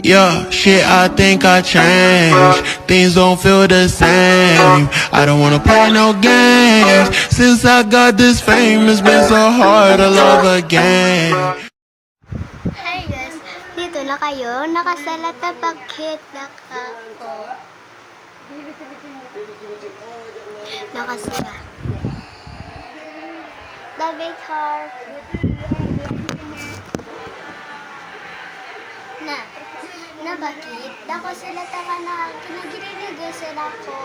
Yeah, shit, I think I changed. Things don't feel the same. I don't wanna play no games. Since I got this fame, it's been so hard to love again. Hi guys, dito na kayo. Nakasalat na bakit nakako. Nakasala. The big car. Na bakit? Dako sila taka na kinagirinig sila ko.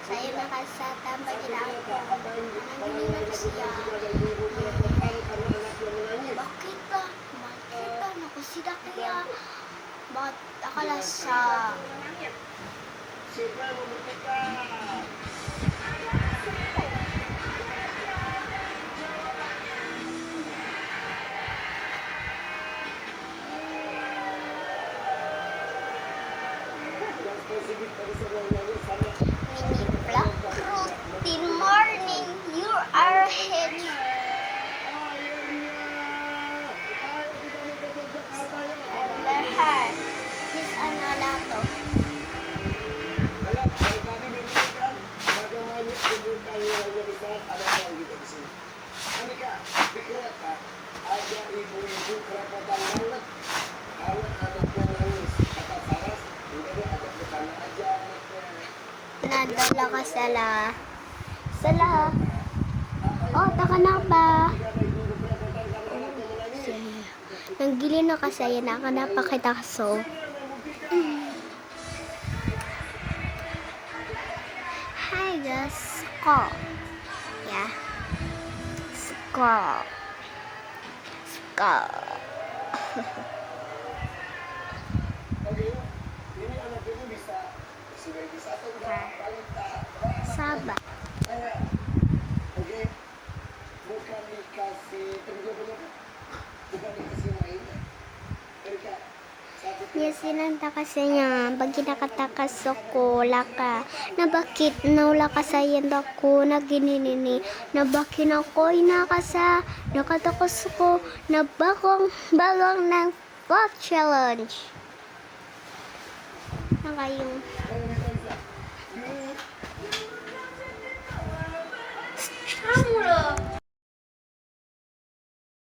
Saya nakasata pagkailangan ko. Nanginig siya. Bakit ba? Nakusida kaya? Bakit akala sa... Mini vlog routine morning. You are ahead. Lahat. This ano lang to. Nadala ka sala. Oh, taka na ba? Nanggili na kasaya na ka napakita so. Hi guys, Skull. Yeah. Skull. Saba. Yes, sinanta kasi niya. Pag kinakatakas ako, laka. Na bakit naula ka sa ako, na gininini. Na bakit ako inakasa. Nakatakas ko, na bagong ng pot challenge. Na kayong... Stramuro!